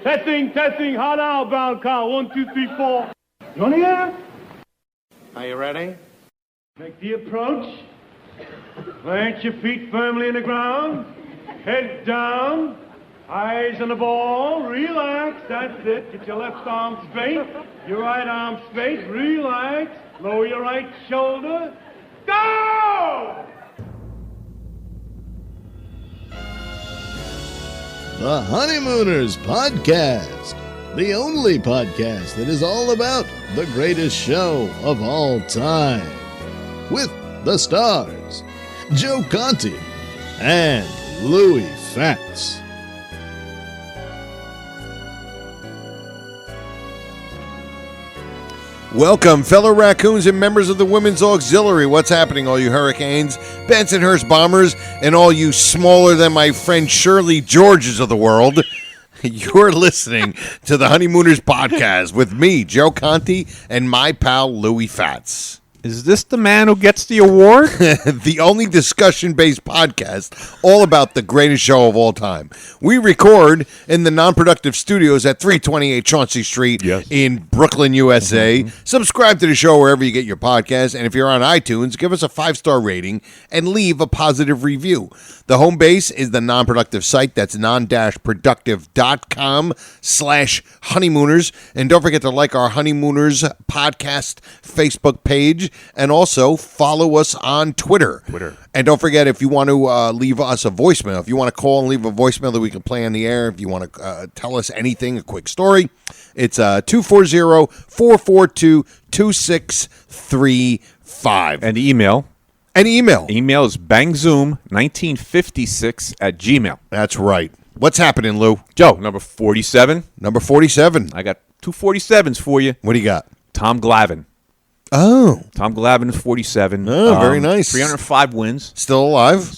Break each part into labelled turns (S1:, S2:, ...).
S1: Testing, hot outbound call. 1, 2, 3, 4. You want to hear?
S2: Are you ready?
S1: Make the approach. Plant your feet firmly in the ground. Head down. Eyes on the ball. Relax. That's it. Get your left arm straight. Your right arm straight. Relax. Lower your right shoulder. Go!
S3: The Honeymooners Podcast, the only podcast that is all about the greatest show of all time. With the stars, Joe Conti and Louis Fatts.
S4: Welcome, fellow raccoons and members of the Women's Auxiliary. What's happening, all you Hurricanes, Bensonhurst Bombers, and all you smaller than my friend Shirley Georges of the world? You're listening to the Honeymooners Podcast with me, Joe Conti, and my pal Louis Fatts.
S5: Is this the man who gets the award?
S4: The only discussion-based podcast all about the greatest show of all time. We record in the Non-Productive Studios at 328 Chauncey Street in Brooklyn, USA. Subscribe to the show wherever you get your podcast. And if you're on iTunes, give us a 5-star rating and leave a positive review. The home base is the Non-Productive site. That's non-productive.com/honeymooners. And don't forget to like our Honeymooners podcast Facebook page. And also follow us on Twitter. And don't forget, if you want to leave us a voicemail, if you want to call and leave a voicemail that we can play on the air, if you want to tell us anything, a quick story, it's 240-442-2635.
S5: And email. Email is bangzoom1956@gmail.
S4: That's right. What's happening, Lou?
S5: Joe, number 47.
S4: Number 47.
S5: I got two 47s for you.
S4: What do you got?
S5: Tom Glavine.
S4: Oh.
S5: Tom Glavine is 47.
S4: Oh, very nice.
S5: 305 wins.
S4: Still alive?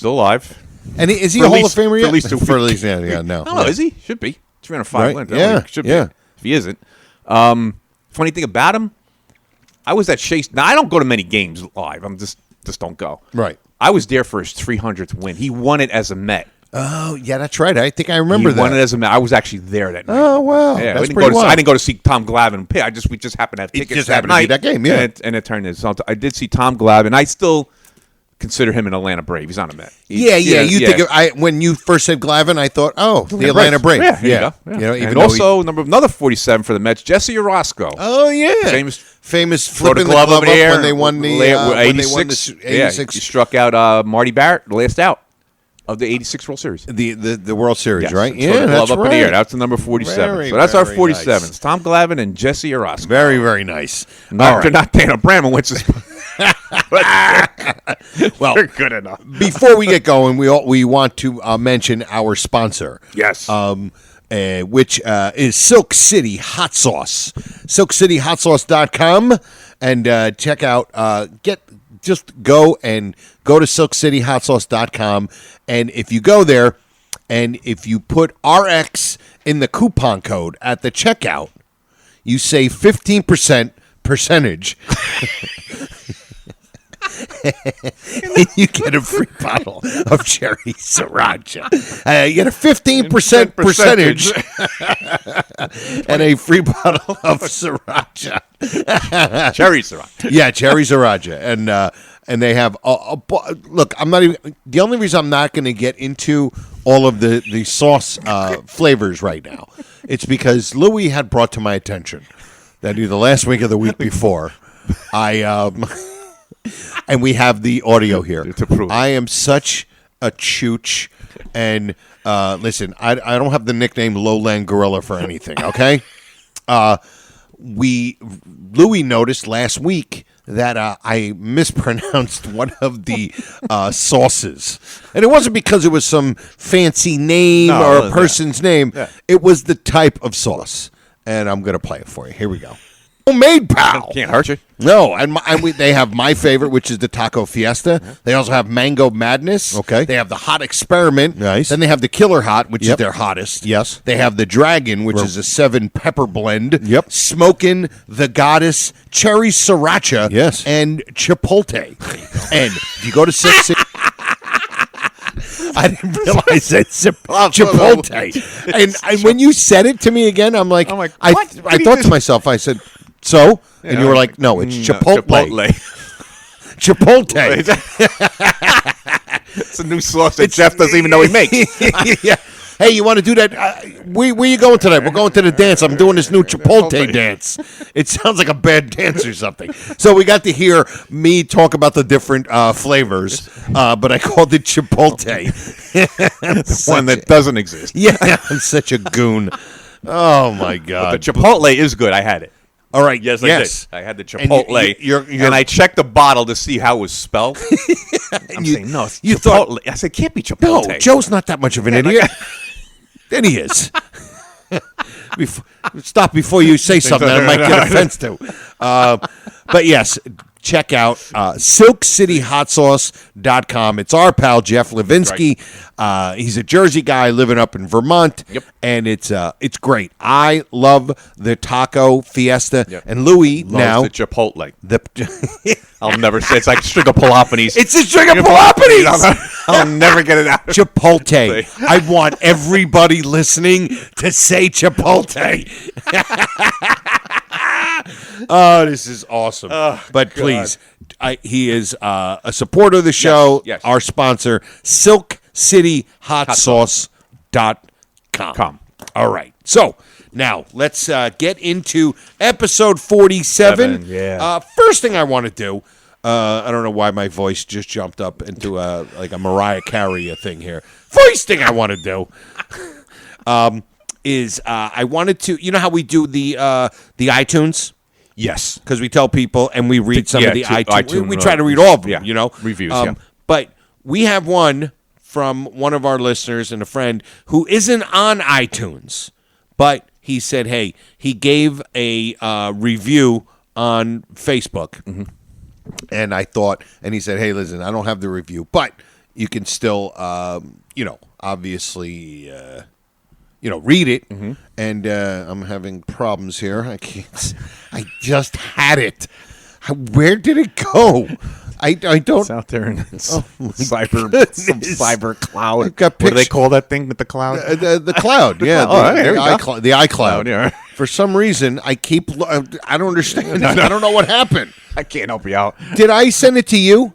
S5: And
S4: is he a Hall of Famer yet?
S5: For at least a week.
S4: For at least, yeah, no.
S5: I don't know, is he? Should be. 305 wins.
S4: Yeah,
S5: should be. If he isn't. Funny thing about him, I was at Chase. Now, I don't go to many games live. I'm just don't go.
S4: Right.
S5: I was there for his 300th win. He won it as a Met.
S4: Oh, yeah, that's right. I think I remember that.
S5: He won it as a Met. I was actually there that night.
S4: Oh, wow.
S5: Yeah,
S4: that's
S5: I didn't go to see Tom Glavine. We just happened to have tickets
S4: it just
S5: that
S4: happened
S5: night.
S4: to be that game, yeah.
S5: And it turned in. So I did see Tom Glavine. I still consider him an Atlanta Brave. He's not a Met.
S4: When you first said Glavine, I thought, the Atlanta Brave.
S5: Yeah. You know,
S4: even
S5: and also, another 47 for the Mets, Jesse Orozco.
S4: Oh, yeah. Famous flipping the glove up when they won the
S5: 86.
S4: 86.
S5: He struck out Marty Barrett, last out of the 86 World Series.
S4: The World Series, right?
S5: Yeah, that's right. Up in the air. That's the number 47. So that's our 47s.
S4: Nice.
S5: Tom Glavine and Jesse Orozco.
S4: Very, very nice.
S5: They're not Dana Bramowitz's.
S4: Well,
S5: they're good enough.
S4: Before we get going, we want to mention our sponsor.
S5: Yes.
S4: Which is Silk City Hot Sauce. SilkCityHotSauce.com and check out, go to SilkCityHotSauce.com, and if you go there and if you put RX in the coupon code at the checkout, you save 15% and you get a free bottle of cherry sriracha. You get a 15% percentage and a free bottle of sriracha.
S5: Cherry sriracha.
S4: Yeah, cherry sriracha. And they have look, I'm not even the only reason I'm not going to get into all of the sauce flavors right now. It's because Louis had brought to my attention that either last week or the week before and we have the audio here.
S5: To prove.
S4: I am such a chooch, and listen, I don't have the nickname Lowland Gorilla for anything, okay? Louis noticed last week that I mispronounced one of the sauces. And it wasn't because it was some fancy name or a person's name. Yeah. It was the type of sauce. And I'm going to play it for you. Here we go. Homemade, pal.
S5: Can't hurt you.
S4: No, they have my favorite, which is the Taco Fiesta. They also have Mango Madness. Okay. They have the Hot Experiment. Nice. Then they have the Killer Hot, which is their hottest. Yes. They have the Dragon, which is a 7 pepper blend. Yep. Smokin', the Goddess, Cherry Sriracha, yes, and Chipotle. And if you go to 6... I didn't realize it's Chipotle. And when you said it to me again, I'm like
S5: what?
S4: I
S5: What
S4: thought
S5: is
S4: to myself, I said, so? And you were like, no, it's Chipotle. Chipotle.
S5: It's a new sauce that Jeff doesn't even know he makes.
S4: Yeah. Hey, you want to do that? Where you going tonight? We're going to the dance. I'm doing this new Chipotle dance. It sounds like a bad dance or something. So we got to hear me talk about the different flavors, but I called it Chipotle.
S5: One that doesn't exist.
S4: Yeah, I'm such a goon. Oh, my God.
S5: But the Chipotle is good. I had it.
S4: All right.
S5: Yes, I did. I had the
S4: And
S5: Chipotle.
S4: you're-
S5: and I checked the bottle to see how it was spelled. I'm saying, no, it's
S4: you
S5: Chipotle. I said, it can't be Chipotle.
S4: No, Joe's not that much of an idiot. Then he is. Stop before you say something that I might get offense to. But yes, check out SilkCityHotSauce.com. It's our pal Jeff Levinsky. Right. He's a Jersey guy living up in Vermont.
S5: Yep.
S4: And it's great. I love the taco fiesta. Yep. And Louis
S5: Loves
S4: now
S5: the Chipotle. I'll never say it's like string of Peloponnese.
S4: It's a string of Peloponnese.
S5: I'll never get it out.
S4: Chipotle. I want everybody listening to say Chipotle. Oh, this is awesome. But please, he is a supporter of the show,
S5: yes.
S4: Our sponsor, SilkCityHotSauce.com. All right. So now let's get into episode 47.
S5: Yeah.
S4: First thing I want to do, I don't know why my voice just jumped up into a Mariah Carey thing here. First thing I want to do is I wanted to, you know how we do the iTunes?
S5: Yes.
S4: Because we tell people and we read some of the iTunes. We try to read
S5: reviews.
S4: all of them,
S5: Yeah.
S4: you know?
S5: Reviews,
S4: But we have one from one of our listeners and a friend who isn't on iTunes. But he said, hey, he gave a review on Facebook. Mm-hmm. And I thought, and he said, hey, listen, I don't have the review, but you can still, obviously, read it. Mm-hmm. And I'm having problems here. I can't, I just had it. Where did it go? I don't.
S5: It's out there in some
S4: cyber
S5: cloud. What do they call that thing with the cloud?
S4: The cloud, yeah. The iCloud.
S5: Yeah.
S4: For some reason, I don't understand. I don't know what happened.
S5: I can't help you out.
S4: Did I send it to you?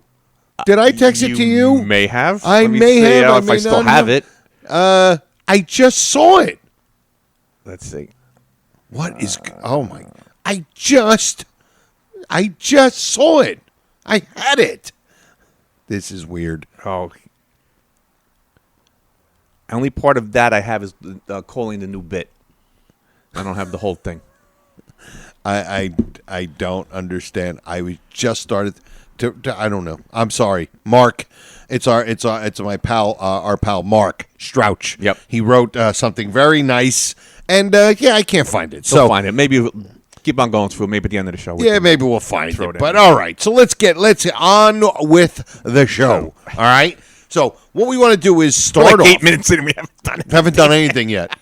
S4: Did I text it to you?
S5: You may have.
S4: I may have.
S5: If I still have it.
S4: I just saw it.
S5: Let's see.
S4: What is? Oh my! I just saw it. I had it. This is weird.
S5: Oh. Only part of that I have is calling the new bit. I don't have the whole thing.
S4: I don't understand. I just started to I don't know. I'm sorry, Mark. It's my pal, our pal Mark Strouch.
S5: Yep.
S4: He wrote something very nice, and I can't find it.
S5: So find it. Maybe keep on going through. Maybe at the end of the show.
S4: Maybe we'll find it. But all right. So let's get on with the show. All right. So what we want to do is start off.
S5: 8 minutes in, we
S4: haven't done anything yet.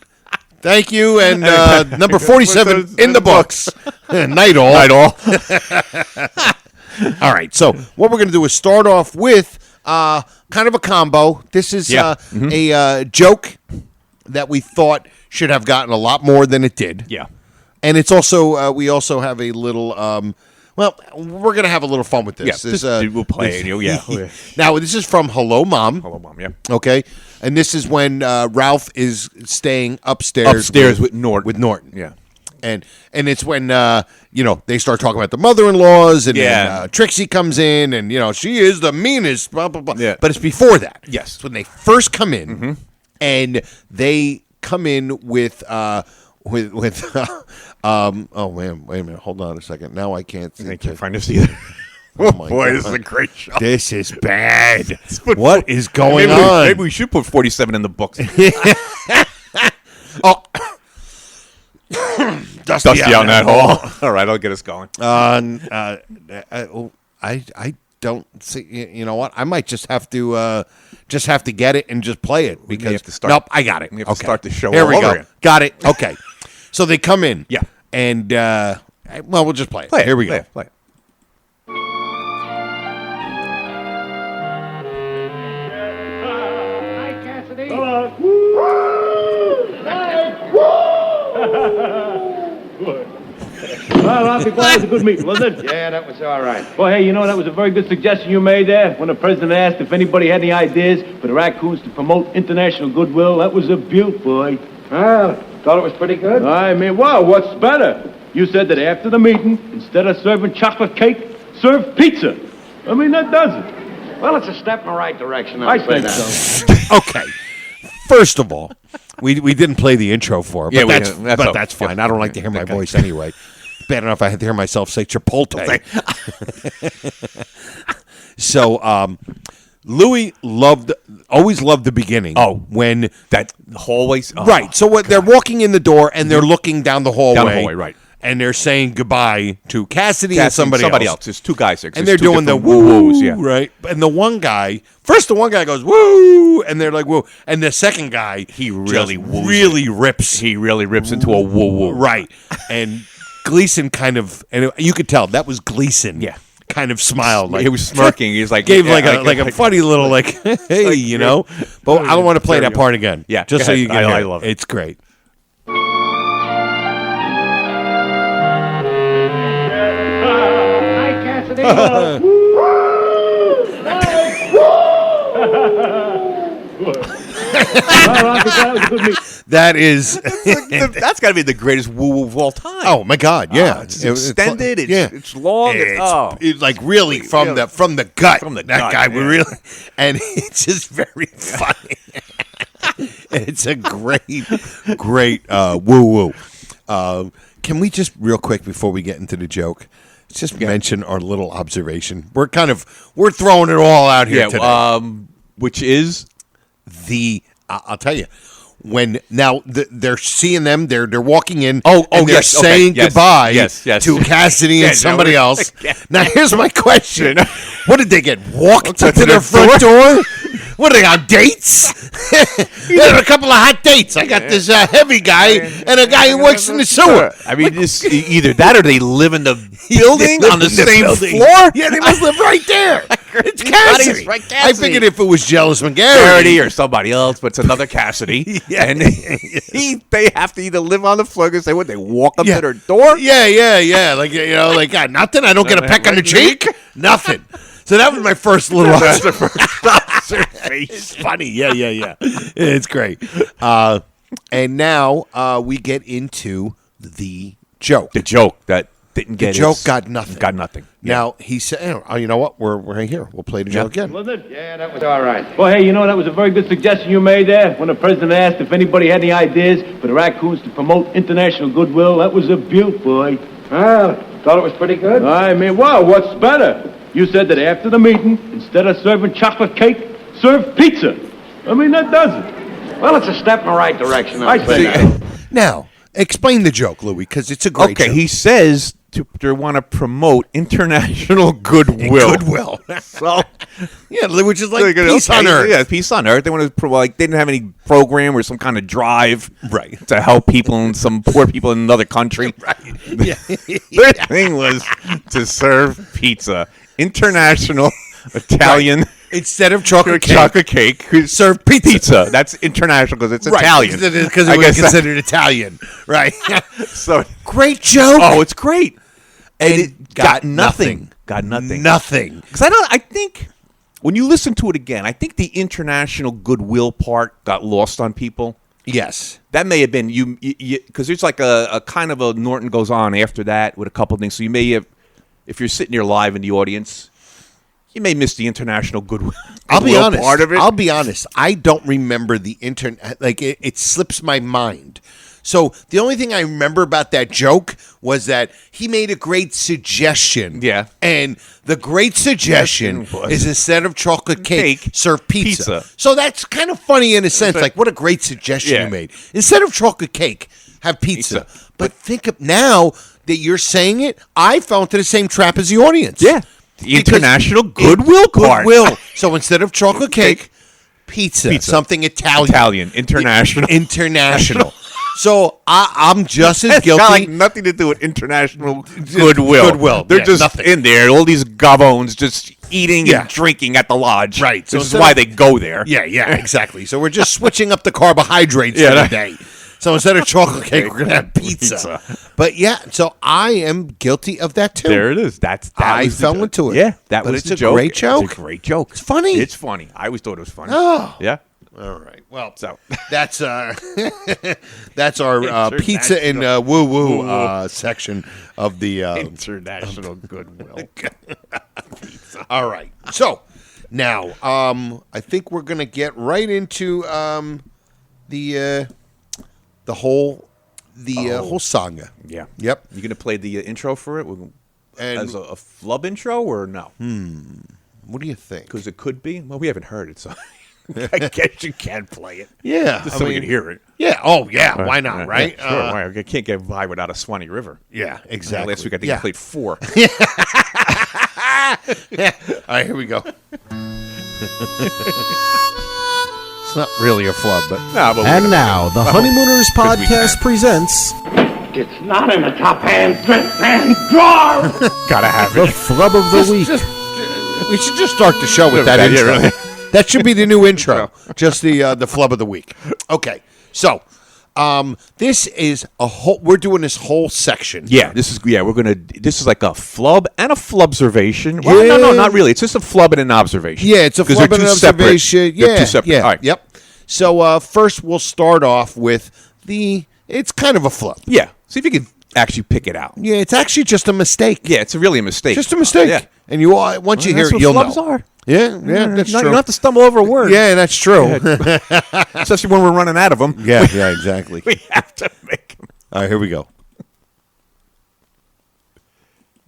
S4: Thank you. And number 47 in the books. Night all.
S5: Night all.
S4: All right. So what we're going to do is start off with kind of a combo. This is a joke that we thought should have gotten a lot more than it did.
S5: Yeah.
S4: And it's also we also have a little we're going to have a little fun with this.
S5: Yeah, we'll play it. Yeah.
S4: Now, this is from Hello, Mom.
S5: Hello, Mom, yeah.
S4: Okay. And this is when Ralph is staying upstairs
S5: with Norton.
S4: With Norton.
S5: Yeah.
S4: And it's when, they start talking about the mother-in-laws, and then, Trixie comes in, and, she is the meanest, blah, blah, blah. Yeah. But it's before that.
S5: Yes.
S4: It's when they first come in, and they come in with oh, man, wait a minute. Hold on a second. Now I can't
S5: find this either.
S4: Oh, my
S5: boy,
S4: God.
S5: This is a great show.
S4: This is bad. What is going on?
S5: Maybe we should put 47 in the books.
S4: Oh.
S5: Dusty out in that hall. All right, I'll get us going.
S4: I don't see. You know what? I might just have to get it and just play it because
S5: have to start,
S4: nope, I got it.
S5: We have to start the show.
S4: Here we go.
S5: Again.
S4: Got it. Okay. So they come in.
S5: Yeah.
S4: And we'll just play it.
S5: Play it.
S4: Here we go.
S5: Play it.
S1: Well, I'll be glad. It was a good meeting, wasn't it?
S2: Yeah, that was all right.
S1: Well, hey, you know, that was a very good suggestion you made there when the president asked if anybody had any ideas for the raccoons to promote international goodwill. That was a beaut, boy.
S2: Well, thought it was pretty good.
S1: I mean, well, what's better? You said that after the meeting, instead of serving chocolate cake, serve pizza. I mean, that does it.
S2: Well, it's a step in the right direction.
S1: I
S2: I'll say
S1: think
S2: that.
S1: so.
S4: Okay. First of all, we didn't play the intro for it, but
S5: Yeah,
S4: that's fine. I don't like to hear my voice anyway. Bad enough I had to hear myself say Chipotle. So, Louis always loved the beginning.
S5: Oh,
S4: when
S5: that hallways. Oh,
S4: right. So what they're walking in the door and they're looking down the hallway.
S5: Down the hallway, right.
S4: And they're saying goodbye to Cassidy and somebody else.
S5: There's two guys there. 'cause
S4: And
S5: there's
S4: they're
S5: two
S4: doing the
S5: different
S4: woo-woos,
S5: yeah.
S4: right? And the one guy goes, woo! And they're like, woo. And the second guy,
S5: He really
S4: just
S5: woos
S4: really rips.
S5: He really rips into a woo woo.
S4: Right. And Gleason kind of, and you could tell that was Gleason.
S5: Yeah.
S4: Kind of smiled. Like,
S5: He was smirking. He was like,
S4: gave
S5: yeah,
S4: like a funny little, like, hey, you know? But I don't want to play that part again.
S5: Yeah,
S4: Just
S5: go
S4: so
S5: ahead.
S4: you can
S5: I
S4: hear
S5: love it.
S4: It's great.
S2: Hi, Cassidy.
S1: Well, I'll be glad. It was a good meeting.
S4: That is.
S5: That's got to be the greatest woo woo of all time.
S4: Oh my God! Yeah,
S5: It's extended. It's long.
S4: It's like really from the gut.
S5: From the
S4: that
S5: gut,
S4: guy
S5: yeah.
S4: would really, and it's just very funny. It's a great woo woo. Can we just real quick before we get into the joke, just mention our little observation? We're throwing it all out here today.
S5: Which is
S4: I'll tell you. When now they're seeing them, they're walking in.
S5: and
S4: they're
S5: yes, okay,
S4: saying
S5: yes,
S4: goodbye
S5: yes.
S4: to Cassidy and
S5: Yes,
S4: somebody
S5: no,
S4: else.
S5: yeah.
S4: Now here's my question: what did they get walked
S5: To
S4: to their
S5: their
S4: front door? What are they on dates? They had a couple of hot dates. I got this heavy guy and a guy who works in the sewer.
S5: I mean, either that or they live in the building
S4: They live
S5: on the
S4: in
S5: same
S4: building.
S5: floor.
S4: Yeah, they must live right there. It's Cassidy.
S5: Right,
S4: I
S5: Cassidy.
S4: figured if it was Jealous
S5: Garrity
S4: McGarity
S5: or somebody else, but it's another Cassidy.
S4: Yeah.
S5: And they have to either live on the floor because they walk up to their door.
S4: Yeah. Like, you know, like, nothing. I don't get a peck on the cheek. Nothing. So that was my first little It's funny. Yeah. It's great. And now we get into the joke.
S5: The joke that didn't get
S4: The joke
S5: its-
S4: got nothing.
S5: Got nothing.
S4: Now, he said, oh, you know what? We're right here. We'll play the joke again.
S1: Wasn't it?
S2: Yeah, that was all right.
S1: Well, hey, you know, that was a very good suggestion you made there when the president asked if anybody had any ideas for the raccoons to promote international goodwill. That was a beaut, boy.
S2: Well, thought it was pretty good.
S1: I mean, well, what's better? You said that after the meeting, instead of serving chocolate cake, serve pizza. I mean, that does it.
S2: Well, it's a step in the right direction. I'll
S1: I
S2: say
S1: think
S2: that.
S4: Now, explain the joke, Louis, because it's a great
S5: Okay,
S4: joke.
S5: he says to want to promote international goodwill.
S4: Goodwill.
S5: So,
S4: Yeah, which is like
S5: okay,
S4: peace on earth.
S5: Yeah, peace on earth. They want to they didn't have any program or some kind of drive,
S4: Right.
S5: to help people and some poor people in another country.
S4: Right. Yeah.
S5: Their thing was to serve pizza, international Italian.
S4: Instead of chocolate cake,
S5: Chocolate cake,
S4: serve pizza.
S5: That's international because it's
S4: Right,
S5: Italian.
S4: because
S5: I
S4: it was
S5: guess
S4: considered Italian. Right.
S5: so.
S4: Great joke.
S5: Oh, it's great, and
S4: And
S5: it got nothing. Got nothing.
S4: Nothing.
S5: Because I think when you listen to it again, I think the international goodwill part got lost on people.
S4: Yes.
S5: That may have been you because there's like a kind of a Norton goes on after that with a couple of things. So you may have, if you're sitting here live in the audience, you may miss the international goodwill.
S4: I'll be honest.
S5: Part of it.
S4: I'll be honest. I don't remember the internet. Like it slips my mind. So the only thing I remember about that joke was that he made a great suggestion.
S5: Yeah.
S4: And the great suggestion
S5: Was.
S4: is instead of chocolate cake, serve pizza.
S5: Pizza.
S4: So that's kind of funny in a sense. Like, what a great suggestion
S5: Yeah.
S4: you made. Instead of chocolate cake, have pizza.
S5: Pizza.
S4: But think of now that you're saying it, I fell into the same trap as the audience.
S5: Yeah. The
S4: Because
S5: international goodwill part.
S4: Goodwill. So instead of chocolate cake, pizza.
S5: Pizza.
S4: Something Italian.
S5: Italian. International.
S4: International. So I'm just as
S5: It's
S4: guilty.
S5: got like nothing to do with international goodwill.
S4: Goodwill.
S5: They're
S4: Yeah,
S5: just
S4: nothing.
S5: in there, all these gobbones just eating
S4: Yeah.
S5: and drinking at the lodge.
S4: Right. So
S5: This is
S4: instead
S5: why
S4: of-
S5: they go there.
S4: Yeah, exactly. So we're just switching up the carbohydrates
S5: Yeah,
S4: for the
S5: that-
S4: day. So instead of chocolate cake, we're going to have pizza. But yeah, so I am guilty of that too.
S5: There it is.
S4: I fell into it.
S5: Yeah,
S4: but
S5: was
S4: it's
S5: the
S4: a
S5: joke.
S4: great joke.
S5: It's a great joke.
S4: It's funny.
S5: It's funny. I always thought it was funny.
S4: Oh.
S5: Yeah.
S4: All right. Well,
S5: So
S4: that's that's our pizza and woo woo section of the
S5: international goodwill.
S4: All right. So now, I think we're gonna get right into the whole saga.
S5: Yeah.
S4: Yep.
S5: You gonna play the intro for it
S4: And
S5: as a flub intro or no?
S4: what do you think?
S5: Because it could be. Well, we haven't heard it, so I guess you can play it.
S4: Yeah,
S5: Just so we can hear it.
S4: Yeah. Oh, yeah. Why not? Right?
S5: Yeah, sure. Why? I can't get by without a Swanee River.
S4: Yeah. Exactly.
S5: Last week I think I played 4.
S4: Yeah. All right. Here we go. It's not really a flub, but
S3: And now, the Honeymooners podcast presents
S2: It's not in the top hand drawer.
S5: gotta have
S3: the
S5: it.
S3: Flub of the Week.
S4: we should just start the show with that
S5: Yeah,
S4: intro.
S5: really.
S4: That should be the new intro. Just the flub of the week. Okay. So, this is we're doing this whole section.
S5: Yeah, this is like a flub and a flubservation. Well, no, not really. It's just a flub and an observation.
S4: Yeah, it's a
S5: 'Cause
S4: flub
S5: they're
S4: and
S5: two
S4: an
S5: separate-
S4: observation.
S5: they're
S4: Yeah,
S5: two separate.
S4: yeah,
S5: All right.
S4: Yep. So first we'll start off with it's kind of a flub.
S5: Yeah. See if you can actually pick it out.
S4: Yeah, it's actually just a mistake.
S5: Yeah, it's really a mistake.
S4: Just a mistake.
S5: Yeah.
S4: And once you hear
S5: That's
S4: it,
S5: what
S4: you'll
S5: flubs
S4: know.
S5: are.
S4: Yeah, that's
S5: You
S4: true.
S5: don't have to stumble over a word.
S4: Yeah, that's true.
S5: Especially when we're running out of them.
S4: Yeah, exactly.
S5: We have to make them.
S4: All right, here we go.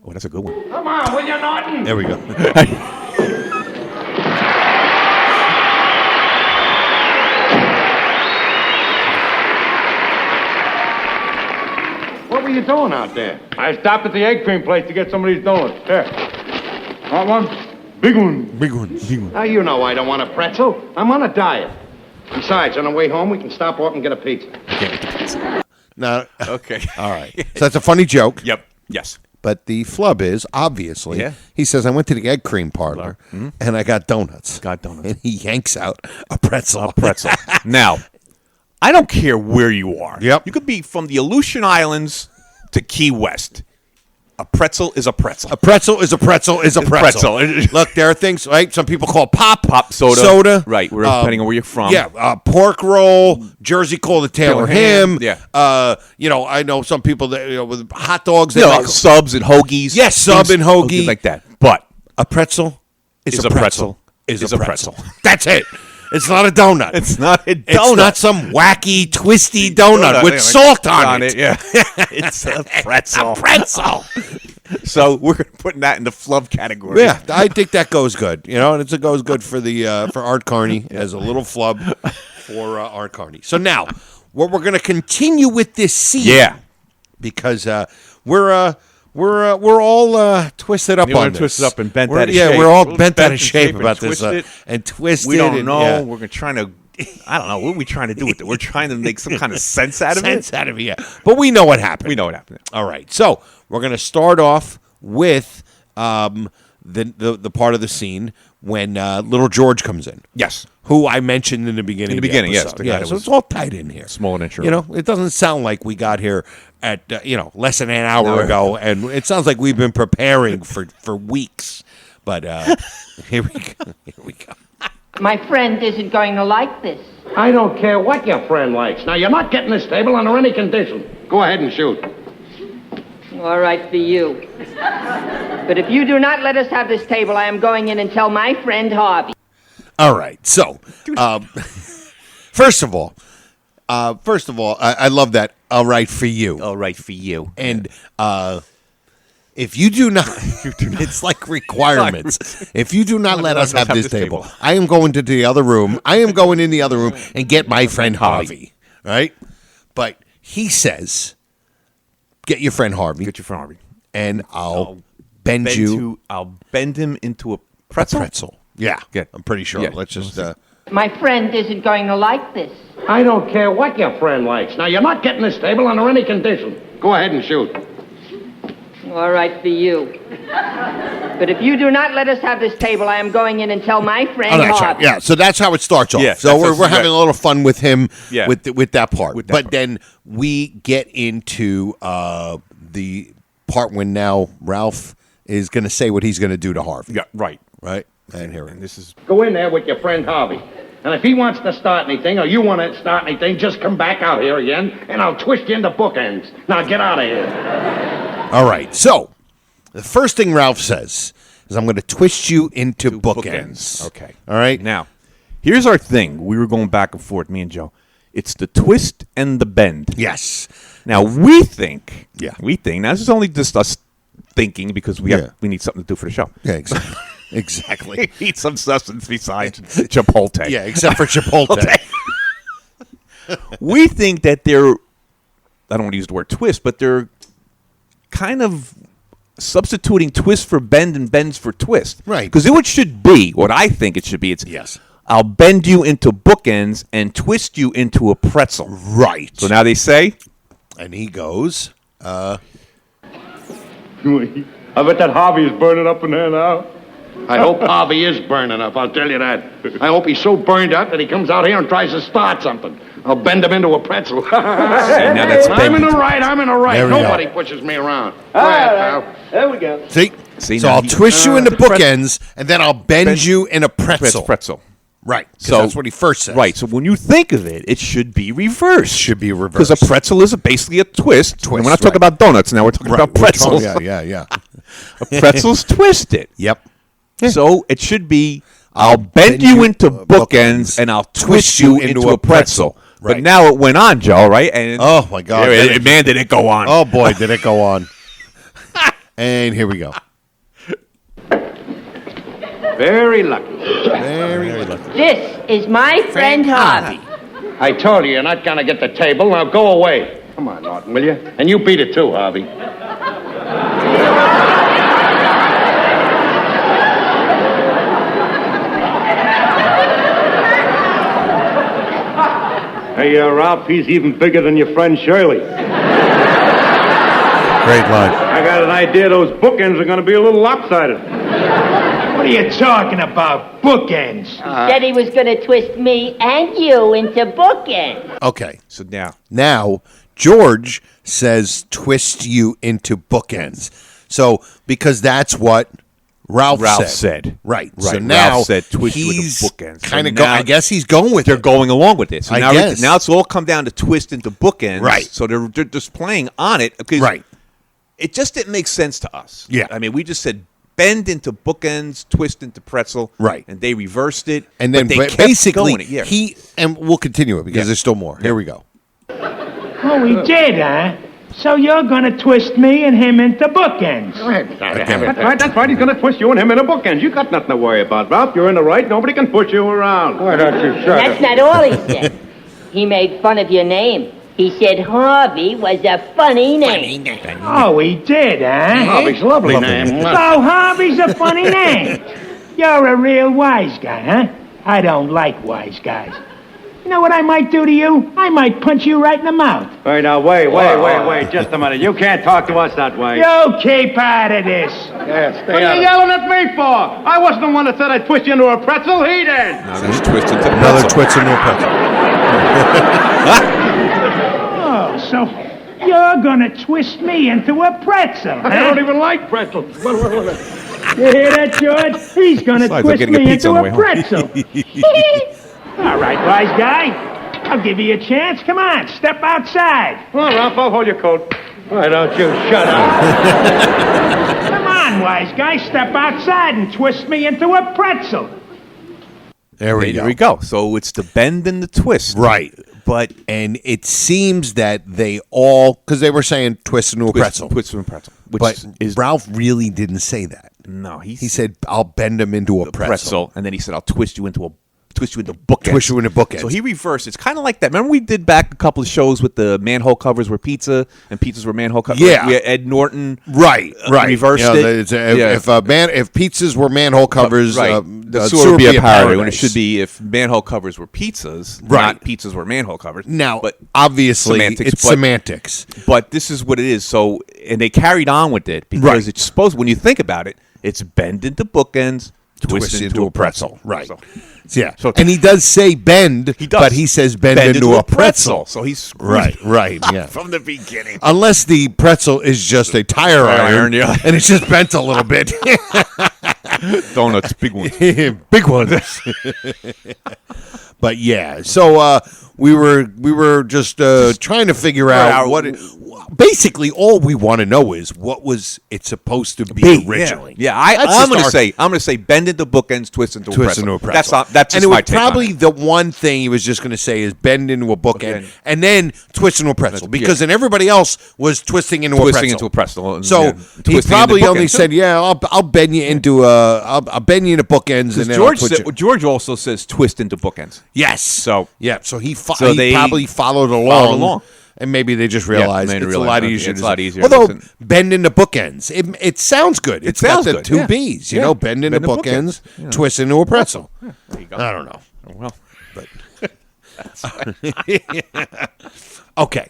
S5: Oh, that's a good one.
S2: Come on, will you, Norton?
S4: There we go.
S2: What were you doing out there?
S1: I stopped at the egg cream place to get some of these donuts. Here. Want one? Big one.
S4: Big one.
S2: Now, you know I don't want a pretzel. I'm on a diet. Besides, on the way home, we can stop off and get a pizza.
S4: No.
S5: Okay.
S4: All right. So that's a funny joke.
S5: Yep. Yes.
S4: But the flub is, obviously,
S5: Yeah.
S4: he says, I went to the egg cream parlor and I got donuts.
S5: Got donuts.
S4: And he yanks out a pretzel.
S5: Pretzel. Now, I don't care where you are.
S4: Yep.
S5: You could be from the Aleutian Islands to Key West. A pretzel is a pretzel.
S4: A pretzel is a pretzel is a pretzel. Look, there are things, right? Some people call pop soda.
S5: Right, depending on where you're from.
S4: Yeah, pork roll, Jersey call it Taylor ham.
S5: Yeah.
S4: I know some people that, with hot dogs. They
S5: You know,
S4: like
S5: subs and hoagies.
S4: Yes, sub
S5: things-
S4: and hoagie.
S5: like that. But
S4: a pretzel is a pretzel.
S5: Is a pretzel.
S4: That's it. It's not a donut.
S5: It's not a donut.
S4: It's not some wacky, twisty donut with
S5: Like
S4: salt on it.
S5: Yeah. It's a pretzel.
S4: A pretzel.
S5: So we're putting that in the flub category.
S4: Yeah, I think that goes good. And it goes good for the for Art Carney as a little flub for Art Carney. So now, we're going to continue with this scene.
S5: Yeah.
S4: Because we're all twisted up on this.
S5: Twisted up and bent
S4: We're-
S5: out of
S4: yeah,
S5: shape.
S4: we're all bent out of shape
S5: and
S4: about this
S5: twisted.
S4: and twisted.
S5: We don't
S4: and,
S5: know.
S4: yeah.
S5: We're trying to. I don't know. What are we trying to do with it? We're trying to make some kind of sense out of
S4: sense
S5: it.
S4: out of it. Yeah, but we know what happened.
S5: We know what happened.
S4: All right, so we're going to start off with the part of the scene when little George comes in.
S5: Yes.
S4: Who I mentioned in the beginning.
S5: In the
S4: of
S5: beginning, yes,
S4: episode.
S5: the guy
S4: Yeah,
S5: that
S4: so
S5: was
S4: it's all tied in here.
S5: small and intro.
S4: It doesn't sound like we got here at less than an hour ago, and it sounds like we've been preparing for weeks. But here we go. Here we go.
S6: My friend isn't going to like this.
S2: I don't care what your friend likes. Now, you're not getting this table under any condition. Go ahead and shoot.
S6: All right for you. But if you do not let us have this table, I am going in and tell my friend Harvey.
S4: All right. So, first of all, I love that. All right for you.
S5: All right for you.
S4: And if you do not, it's like requirements. If you do not let us have this table, I am going to the other room. I am going in the other room and get my friend Harvey. Right? But he says, get your friend Harvey.
S5: Get your friend Harvey.
S4: And I'll bend you.
S5: I'll bend him into a
S4: A
S5: pretzel.
S4: pretzel. Yeah.
S5: Good.
S4: I'm pretty sure.
S5: Yeah.
S4: Let's just.
S6: My friend isn't going to like this.
S2: I don't care what your friend likes. Now, you're not getting this table under any condition. Go ahead and shoot.
S6: All right for you. But if you do not let us have this table, I am going in and tell my friend
S4: Oh, that's right.
S6: Harvey.
S4: Yeah, so that's how it starts off.
S5: Yeah,
S4: so
S5: that's
S4: we're having a little fun with him
S5: Yeah.
S4: with that part.
S5: With that
S4: but
S5: part.
S4: then we get into the part when now Ralph is going to say what he's going to do to Harvey.
S5: Yeah, right.
S4: Right? And here
S5: And this is
S2: Go in there with your friend Harvey. And if he wants to start anything, or you want to start anything, just come back out here again, and I'll twist you into bookends. Now get out of here.
S4: All right. So the first thing Ralph says is, I'm going to twist you into bookends.
S5: Okay.
S4: All right.
S5: Now, here's our thing. We were going back and forth, me and Joe. It's the twist and the bend.
S4: Yes.
S5: Now we think.
S4: Yeah.
S5: We think. Now this is only just us thinking because we need something to do for the show.
S4: Yeah, exactly. Exactly.
S5: Eat some substance besides Chipotle.
S4: Yeah, except for Chipotle.
S5: We think that they're, I don't want to use the word twist, but they're kind of substituting twist for bend and bends for twist.
S4: Right.
S5: Because it should be, what I think it should be, it's
S4: Yes.
S5: I'll bend you into bookends and twist you into a pretzel.
S4: Right.
S5: So now they say,
S4: And he goes,
S1: I bet that Harvey is burning up in there now.
S2: I hope Harvey is burning up, I'll tell you that. I hope he's so burned up that he comes out here and tries to start something. I'll bend him into a pretzel.
S5: now that's
S2: I'm in
S5: bend.
S2: the right, I'm in the right.
S4: There we go.
S2: Nobody pushes me around. Go ahead, pal.
S1: There we go.
S4: see?
S5: See,
S4: So
S5: now
S4: I'll
S5: he-
S4: twist you into
S5: the pretzel-
S4: bookends, and then I'll bend you in a pretzel.
S5: Pretzel.
S4: Right. 'Cause
S5: So
S4: that's what he first says.
S5: Right. So when you think of it, it should be reversed.
S4: Should be
S5: Because
S4: reversed.
S5: a pretzel is basically a twist.
S4: Twist,
S5: And we're not talking
S4: right.
S5: about donuts now. We're talking
S4: Right.
S5: about pretzels.
S4: Yeah.
S5: A pretzel's twisted.
S4: Yep.
S5: So it should be, I'll bend you into bookends and I'll twist you into a pretzel.
S4: Right.
S5: But now it went on, Joe, right? And
S4: Oh, my God.
S5: Man, did it go on.
S4: Oh, boy, did it go on. And here we go.
S2: Very lucky.
S4: Very lucky.
S6: This is my friend Harvey.
S2: I told you, you're not going to get the table. Now go away. Come on, Norton, will you? And you beat it too, Harvey.
S1: Hey, Ralph, he's even bigger than your friend Shirley.
S4: Great line.
S1: I got an idea those bookends are going to be a little lopsided.
S7: What are you talking about? Bookends.
S6: Said he was going to twist me and you into bookends.
S4: Okay.
S5: So now,
S4: Now, George says twist you into bookends. So, because that's what Ralph
S5: said.
S4: Right.
S5: Right.
S4: So now
S5: Ralph said twist you into
S4: he's
S5: bookends. So
S4: kind of
S5: now
S4: I guess he's going with
S5: they're
S4: it.
S5: going along with this. So
S4: I
S5: now,
S4: guess.
S5: now it's all come down to twist into bookends.
S4: Right.
S5: So they're just playing on it. Because
S4: Right.
S5: It just didn't make sense to us.
S4: Yeah.
S5: I mean, we just said bend into bookends, twist into pretzel.
S4: Right.
S5: And they reversed it.
S4: And then
S5: but they kept
S4: basically
S5: going it. Yeah.
S4: and we'll continue it because
S5: Yeah.
S4: there's still more. Here we go.
S7: Oh, he did, huh? So you're gonna twist me and him into bookends.
S1: That's right. He's going to twist you and him in a bookend. You got nothing to worry about, Ralph. You're in the right. Nobody can push you around.
S2: Why don't you shut
S6: That's not all he said. He made fun of your name. He said Harvey was a funny name.
S7: Oh, he did, huh?
S2: Harvey's a lovely name.
S7: Oh, Harvey's a funny name. You're a real wise guy, huh? I don't like wise guys. You know what I might do to you? I might punch you right in the mouth.
S1: Hey, now, wait. Just a minute. You can't talk to us that way.
S7: You keep out of this.
S2: Yeah,
S1: What
S2: stay
S1: are you
S2: out of
S1: yelling at me for? I wasn't the one that said I'd twist you into a pretzel. He did.
S5: Now there's twist into
S4: Another
S5: pretzel.
S4: twist into a pretzel.
S7: Oh, so you're gonna twist me into a pretzel,
S1: I don't
S7: huh?
S1: even like pretzels.
S7: You hear that, George? He's gonna
S5: It's like
S7: twist
S5: getting a
S7: me
S5: pizza
S7: into
S5: on the
S7: a
S5: way
S7: pretzel. All right, wise guy. I'll give you a chance. Come on, step outside.
S1: Come on, Ralph. I'll hold your coat.
S2: Why don't you shut up?
S7: Come on, wise guy, step outside and twist me into a pretzel.
S4: There we
S5: There
S4: go.
S5: we go. So it's the bend and the twist.
S4: Right.
S5: But
S4: And it seems that they all, because they were saying twist into a pretzel.
S5: Twist and pretzel. Which
S4: But
S5: is
S4: Ralph really didn't say that.
S5: no.
S4: He said, I'll bend him into a pretzel.
S5: and then he said, "I'll twist you into a twist you into bookends.
S4: Twist you into bookends.
S5: So he reversed. It's kind of like that. Remember we did back a couple of shows with the manhole covers were pizza and pizzas were manhole covers.
S4: Yeah.
S5: We had Ed Norton.
S4: Right.
S5: Reversed it.
S4: If pizzas were manhole covers,
S5: the sewer would be a parody. When it should be if manhole covers were pizzas, not pizzas were manhole covers.
S4: Now,
S5: but
S4: obviously, it's semantics.
S5: But this is what it is. So, and they carried on with it because it's supposed. When you think about it, it's bend into bookends, twist into a pretzel.
S4: Right.
S5: So,
S4: yeah. So, and he does say bend, but he says bend into a pretzel.
S5: So he's
S4: right. Yeah.
S5: From the beginning.
S4: Unless the pretzel is just a tire iron, and it's just bent a little bit.
S5: Donuts, big ones.
S4: Big ones. But yeah, so we were just trying to figure out what basically all we want to know is what was it supposed to be originally.
S5: Yeah, I'm going to say bend into bookends, twist into a pretzel. That's just
S4: and it
S5: my
S4: was
S5: take
S4: probably the one thing he was just going to say is bend into a bookend and then twist into a pretzel because then everybody else was twisting into a pretzel. So he probably only said, I'll bend you into bookends, and then
S5: George also says twist into bookends.
S4: Yes.
S5: So
S4: he probably followed along. And maybe they just realized it's a lot easier.
S5: It's a lot easier.
S4: Although bend into bookends, it sounds good. It's got the two B's, bend into bookends, twist into a pretzel.
S5: There you go.
S4: I don't know.
S5: Well,
S4: but okay.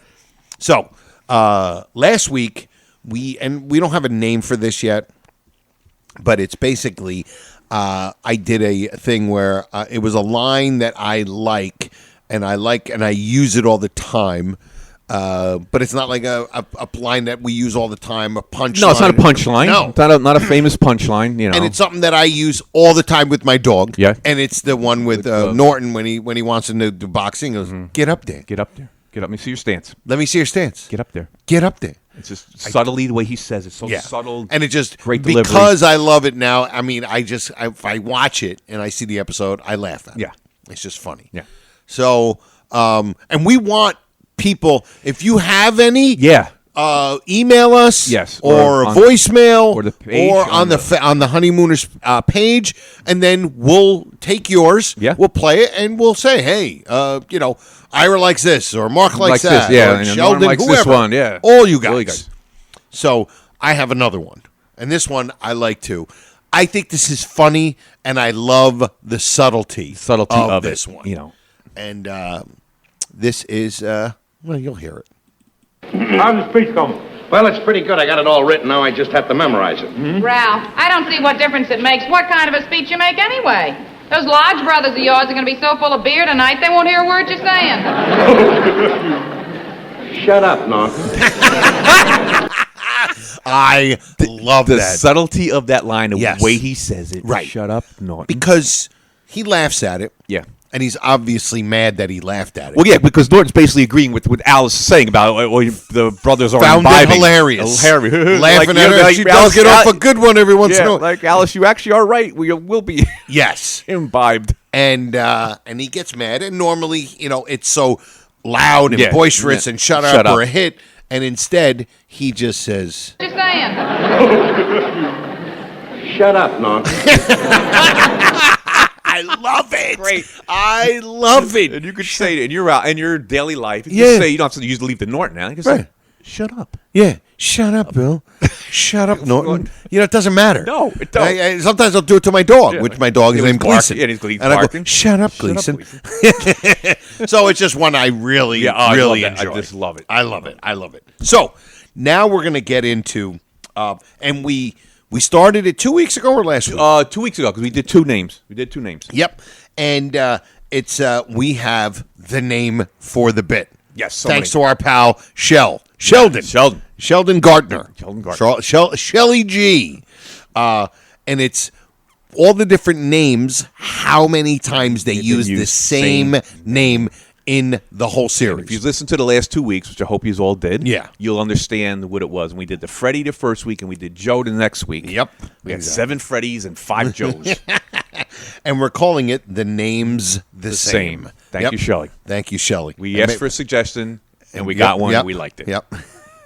S4: So last week we don't have a name for this yet, but it's basically I did a thing where it was a line that I like and I use it all the time. But it's not like a line that we use all the time, a punchline.
S5: No, it's not a punchline.
S4: No.
S5: It's not a famous punchline,
S4: And it's something that I use all the time with my dog.
S5: Yeah.
S4: And it's the one with Norton when he wants to do boxing. He goes, get up there.
S5: Get up there. Get up. Let me see your stance.
S4: Let me see your stance.
S5: Get up there.
S4: Get up there.
S5: It's just subtly the way he says it. So subtle.
S4: And it just,
S5: great delivery.
S4: Because I love it now, I mean, if I watch it and I see the episode, I laugh at it.
S5: Yeah.
S4: It's just funny.
S5: Yeah.
S4: So, and we want people, if you have any, email us, or voicemail,
S5: or the page,
S4: or on the Honeymooners page, and then we'll take yours.
S5: Yeah,
S4: we'll play it, and we'll say, hey, Ira likes this, or Mark likes that,
S5: this,
S4: or Sheldon
S5: likes
S4: whoever,
S5: this one,
S4: all you guys. So I have another one, and this one I like too. I think this is funny, and I love the subtlety of this one. And this is. Well, you'll hear it.
S1: How's the speech going?
S2: Well, it's pretty good. I got it all written. Now I just have to memorize it.
S8: Mm-hmm. Ralph, I don't see what difference it makes what kind of a speech you make anyway. Those Lodge brothers of yours are going to be so full of beer tonight they won't hear a word you're saying.
S2: Shut up, Non.
S4: I love
S5: the
S4: that.
S5: subtlety of that line, the way he says it.
S4: Right.
S5: Shut up, Non.
S4: Because he laughs at it.
S5: Yeah.
S4: And he's obviously mad that he laughed at it.
S5: Well, yeah, because Norton's basically agreeing with what Alice is saying about the brothers are
S4: found
S5: imbibing.
S4: It hilarious.
S5: Laughing
S4: at her. She does get off a good one every once in a while.
S5: Like, Alice, you actually are right. We will be imbibed.
S4: And he gets mad. And normally, it's so loud and boisterous and shut up or a hit. And instead, he just says...
S8: Just saying.
S2: Shut up, Non.
S4: I love it.
S5: Great.
S4: I love it.
S5: And you could say it in your daily life. You can say, you don't have to leave the Norton now. You can say, shut up.
S4: Yeah. Shut up, Bill. Shut up, Norton. It doesn't matter.
S5: No, it don't.
S4: Sometimes I'll do it to my dog, which my dog is named Gleason.
S5: Yeah, he's Gleason.
S4: And I go, shut up, Gleason. So it's just one I really enjoy.
S5: I just love it.
S4: I love it. So now we're going to get into, and we started it 2 weeks ago or last week?
S5: 2 weeks ago, because we did two names.
S4: Yep. And it's we have the name for the bit.
S5: Yes.
S4: Thanks to our pal Sheldon Gardner. Shelly G. And it's all the different names, how many times they use the same name in the whole series.
S5: If you listen to the last 2 weeks, which I hope you all did,
S4: you'll
S5: understand what it was. And we did the Freddie the first week, and we did Joe the next week.
S4: Yep.
S5: We had 7 Freddies and 5 Joes.
S4: And we're calling it The Names the Same.
S5: Thank you, Shelley.
S4: Thank you, Shelley.
S5: We asked for a suggestion, and we got one, and we liked it.
S4: Yep.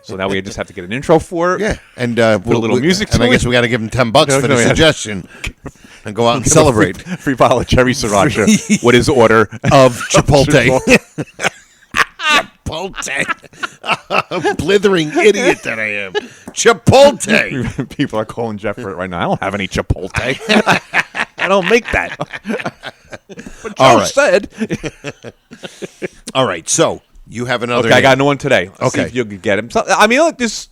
S5: So now we just have to get an intro for it.
S4: Yeah. And
S5: put a little music to
S4: it. And I guess we got to give him $10 for the suggestion. and go out and celebrate.
S5: Free bottle of cherry sriracha with his order
S4: of Chipotle. Chipotle. Blithering idiot that I am. Chipotle.
S5: People are calling Jeff for it right now. I don't have any Chipotle. I don't make that. But Joe said.
S4: All right, so you have another.
S5: Okay, I got another one today. Let's see
S4: Okay.
S5: if you can get him. So, I mean, look, this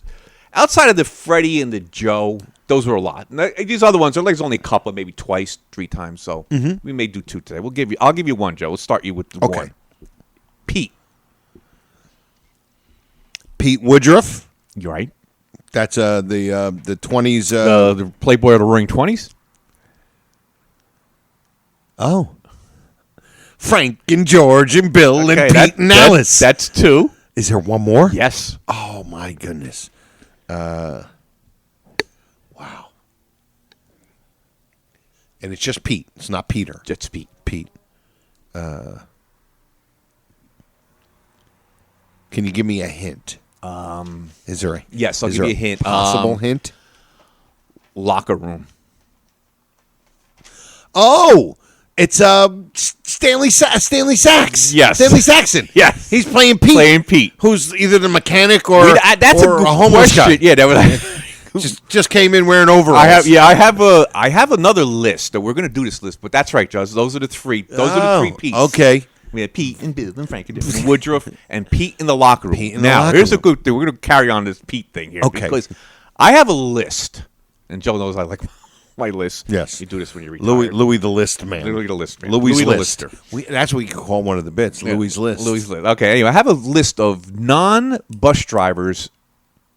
S5: outside of the Freddie and the Joe, those were a lot. And these other ones, there's only a couple, maybe twice, 3 times. So we may do 2 today. I'll give you one, Joe. We'll start you with the one. Pete.
S4: Pete Woodruff.
S5: You're right.
S4: That's the 20s.
S5: The Playboy of the Roaring 20s.
S4: Oh. Frank and George and Bill and Pete and Alice.
S5: That's 2.
S4: Is there one more?
S5: Yes.
S4: Oh, my goodness. Wow. And it's just Pete. It's not Peter.
S5: Just Pete.
S4: Pete. Can you give me a hint? Is there a
S5: Yes, I'll give you a hint.
S4: Possible hint?
S5: Locker room.
S4: Oh, it's Stanley Sachs.
S5: Yes.
S4: Stanley Saxon.
S5: Yes.
S4: He's playing Pete. Who's either the mechanic or
S5: that's
S4: or
S5: a good
S4: homeless
S5: question.
S4: guy.
S5: Yeah, that was.
S4: just came in wearing overalls.
S5: I have another list that we're going to do this list, but that's right, Joe. Those are the 3. Those are the 3 Pete's.
S4: Okay.
S5: We had Pete and Bill and Frank and Woodruff and Pete in the locker room.
S4: Pete in the locker
S5: here's
S4: room.
S5: a good thing. We're going to carry on this Pete thing here.
S4: Okay.
S5: Because I have a list, and Joe knows I like my list.
S4: Yes.
S5: You do this when you retire.
S4: Louis the List Man.
S5: Louis the List Man.
S4: Louis
S5: the
S4: List.
S5: Lister.
S4: That's what you can call one of the bits.
S5: Yeah.
S4: Louis List.
S5: Louis List. Okay, anyway, I have a list of non-bus drivers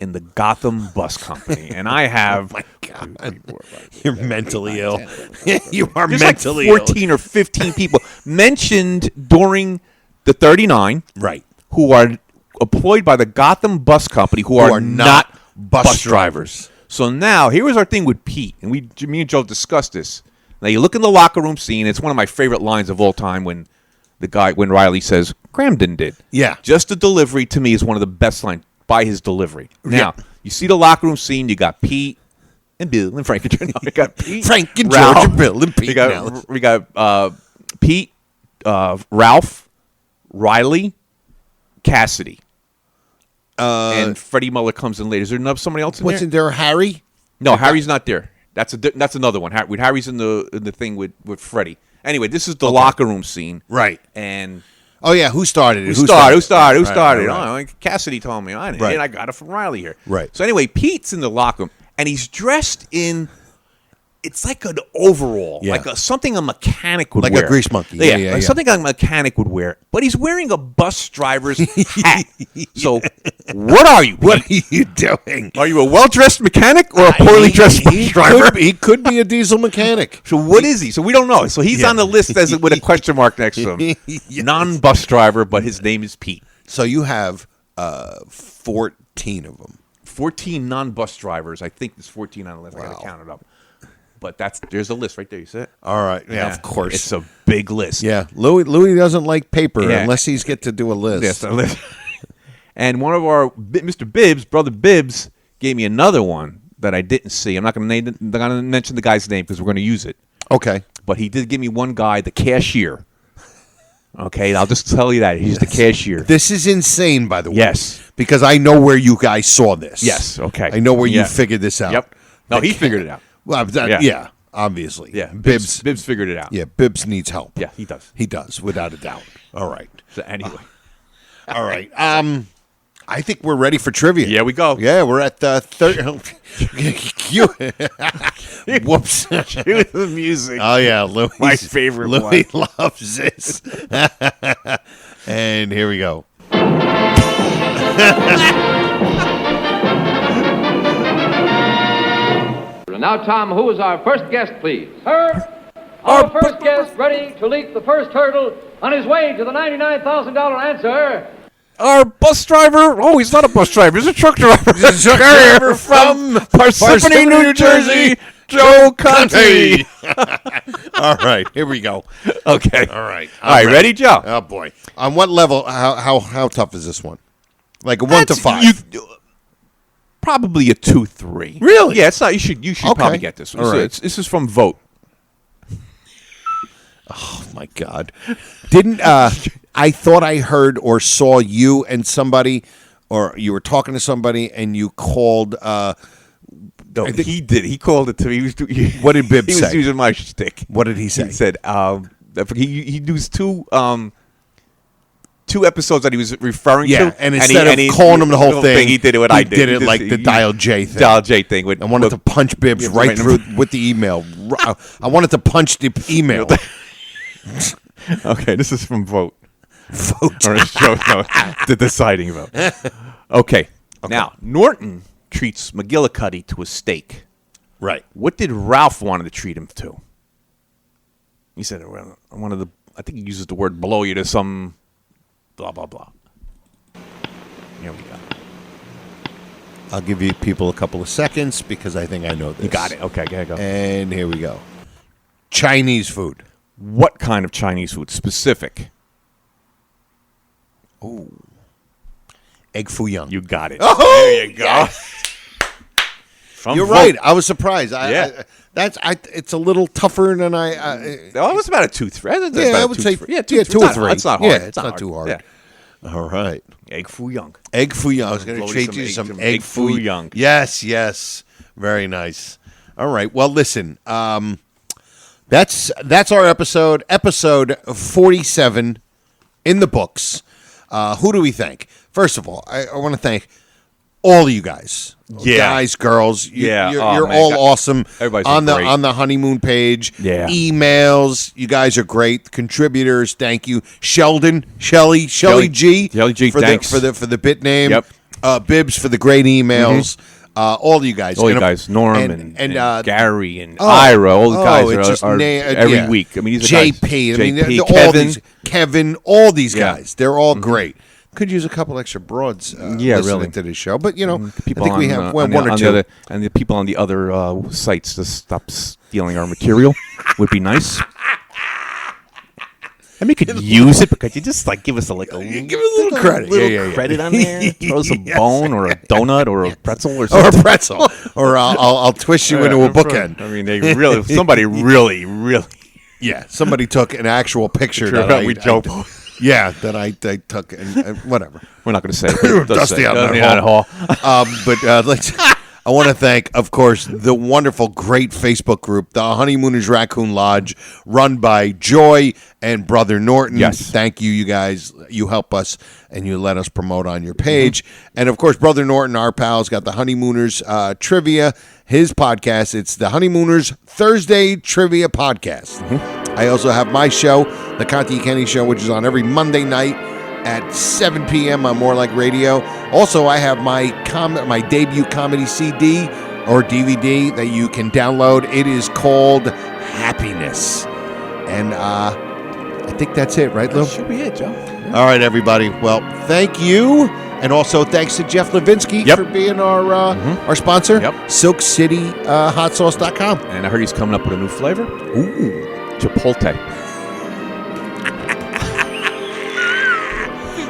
S5: in the Gotham Bus Company, and I have.
S4: Oh my God. You're mentally ill. You are
S5: There's
S4: mentally
S5: like 14 or 15 people mentioned during the 39,
S4: right?
S5: Who are employed by the Gotham Bus Company, who are not bus drivers. So now, here was our thing with Pete, and me and Joe discussed this. Now you look in the locker room scene. It's one of my favorite lines of all time when Riley says Cramden did.
S4: Yeah,
S5: just the delivery to me is one of the best lines by his delivery. Now you see the locker room scene. You got Pete and Bill and Frank and George. You got Pete,
S4: Frank and
S5: Ralph.
S4: George and Bill and Pete.
S5: We got Pete, Ralph, Riley, Cassidy. And Freddie Muller comes in later. Is there somebody else in there?
S4: Wasn't there Harry?
S5: No, Harry's not there. That's another one. Harry's in the thing with Freddie. Anyway, this is the locker room scene,
S4: right?
S5: And
S4: oh yeah, who started it?
S5: Who started?
S4: Right.
S5: Oh, Cassidy told me. I got it from Riley here.
S4: Right.
S5: So anyway, Pete's in the locker room, and he's dressed in. It's like an overall, like something a mechanic would wear.
S4: Like a grease monkey. Yeah.
S5: Something a mechanic would wear. But he's wearing a bus driver's hat. So what are you?
S4: What are you doing?
S5: Are you a well-dressed mechanic or a poorly dressed bus driver?
S4: He could be a diesel mechanic.
S5: So what is he? So we don't know. So he's on the list with a question mark next to him. Yes. Non-bus driver, but his name is Pete.
S4: So you have 14 of them.
S5: 14 non-bus drivers. I think there's 14 on the list. I got to count it up. But there's a list right there. You see it?
S4: All right. Yeah, of course.
S5: It's a big list.
S4: Yeah. Louis doesn't like paper unless he's get to do a list.
S5: Yes, a list. And one of our Mr. Bibbs, brother Bibbs, gave me another one that I didn't see. I'm not going to mention the guy's name because we're going to use it.
S4: Okay.
S5: But he did give me one guy, the cashier. Okay, I'll just tell you that he's the cashier.
S4: This is insane, by the way.
S5: Yes,
S4: because I know where you guys saw this.
S5: Yes. Okay.
S4: I know where you figured this out.
S5: Yep. No, he figured it out.
S4: Well, obviously.
S5: Yeah, Bibbs figured it out.
S4: Yeah, Bibbs needs help.
S5: Yeah, he does.
S4: He does, without a doubt. All right.
S5: So anyway.
S4: All right. I think we're ready for trivia.
S5: Yeah, we go.
S4: Yeah, we're at the third. Whoops.
S5: Cue the music.
S4: Oh, yeah. Louis,
S5: my favorite
S4: Louis
S5: one.
S4: loves this. And here we go.
S9: Now, Tom, who is our first guest, please? Sir, our first guest ready to leap the first hurdle on his way to the $99,000 answer.
S5: Our bus driver, he's not a bus driver, he's a truck driver.
S4: He's a truck driver from
S5: Parsippany, New Jersey, Joe Conte.
S4: All right, here we go.
S5: Okay.
S4: All right.
S5: All right, ready, Joe?
S4: Oh, boy. On what level, how tough is this one? Like a 1 to 5?
S5: Probably a 2-3.
S4: Really?
S5: Yeah, it's not. You should probably get this one.
S4: All right.
S5: This is from Vote.
S4: Oh, my God. Didn't, I thought I heard or saw you and somebody, or you were talking to somebody, and you called,
S5: no, he did. He called it to me.
S4: What did Bibb say?
S5: He was using my shtick.
S4: What did he say?
S5: He said, he used two episodes that he was referring to.
S4: Yeah, and instead of calling him the whole thing,
S5: he did it what I did.
S4: He did it like the Dial J thing.
S5: Dial J thing.
S4: I wanted to punch Bibbs right through with the email. I wanted to punch the email.
S5: Okay, this is from Vote.
S4: Vote.
S5: Or show, no, the deciding vote. Okay. Now, Norton treats McGillicuddy to a steak.
S4: Right.
S5: What did Ralph want to treat him to? He said, I think he uses the word blow you to some blah, blah, blah. Here we go.
S4: I'll give you people a couple of seconds because I think I know this.
S5: You got it. Okay, go.
S4: And here we go. Chinese food.
S5: What kind of Chinese food? Specific.
S4: Oh. Egg foo young.
S5: You got it.
S4: Oh,
S5: there you go.
S4: Yes. You're
S5: Vote.
S4: right. I was surprised. It's a little tougher than I.
S5: It was about a 2-3.
S4: Yeah, I would say
S5: 2
S4: or 3.
S5: It's not hard.
S4: Yeah, it's not too hard.
S5: Yeah.
S4: All right.
S5: Egg foo young.
S4: Egg foo young. I was going to treat you some egg foo
S5: young.
S4: Yes. Very nice. All right. Well, listen. That's our episode. Episode 47 in the books. Who do we thank? First of all, I want to thank all of you guys.
S5: Yeah.
S4: Guys, girls. You're all awesome.
S5: Everybody's
S4: on
S5: great.
S4: the honeymoon page.
S5: Yeah.
S4: Emails. You guys are great. Contributors. Thank you. Shelly G.
S5: Shelly G, thanks.
S4: For the bit name.
S5: Yep.
S4: Bibbs for the great emails. All of you guys.
S5: All you guys. Norm and Gary and Ira. All the guys are every week. I mean, these are
S4: JP.
S5: guys.
S4: I mean,
S5: Kevin.
S4: Kevin. All these guys. They're all great. Could use a couple extra broads listening to this show. But, I think we have one or two.
S5: And the people on the other sites to stop stealing our material would be nice. I mean, you could use it, but could you just give us a little
S4: credit?
S5: Credit on there? Throw us a bone or a donut or a pretzel or
S4: something.
S5: Or
S4: a pretzel. Or I'll twist you into a bookend.
S5: I mean, somebody really.
S4: Yeah, somebody took an actual picture that I took and whatever.
S5: We're not going to say it.
S4: Dusty out in that hall. But I want to thank, of course, the wonderful, great Facebook group, the Honeymooners Raccoon Lodge, run by Joy and Brother Norton.
S5: Yes.
S4: Thank you, you guys. You help us and you let us promote on your page. And, of course, Brother Norton, our pals, got the Honeymooners Trivia, his podcast. It's the Honeymooners Thursday Trivia Podcast. I also have my show, The Conti Kenny Show, which is on every Monday night at 7 p.m. on More Like Radio. Also, I have my debut comedy CD or DVD that you can download. It is called Happiness. And I think that's it, right, Lou?
S5: That should be it, Joe. Yeah.
S4: All right, everybody. Well, thank you. And also thanks to Jeff Levinsky for being our sponsor.
S5: Yep.
S4: SilkCityHotSauce.com.
S5: And I heard he's coming up with a new flavor.
S4: Ooh.
S5: Chipotle.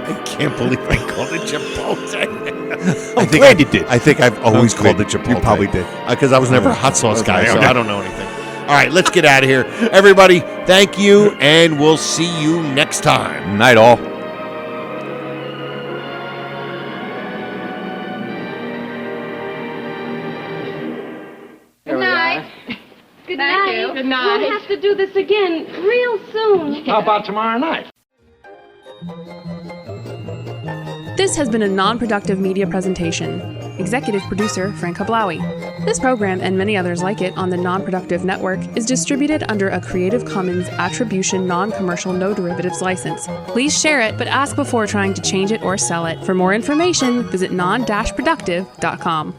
S4: I can't believe I called it Chipotle.
S5: I'm glad you did.
S4: I think I've always called it Chipotle.
S5: You probably did.
S4: Because I was never a hot sauce guy, so I don't know anything. All right, let's get out of here. Everybody, thank you, and we'll see you next time.
S5: Night, all.
S10: Good night. Good
S8: Thank
S10: night.
S8: you. Good night.
S10: We'll have to do this again real soon.
S9: How about tomorrow night?
S11: This has been a non-productive media presentation. Executive producer Frank Hablawi. This program and many others like it on the Non-Productive Network is distributed under a Creative Commons Attribution Non-Commercial No Derivatives license. Please share it, but ask before trying to change it or sell it. For more information, visit non-productive.com.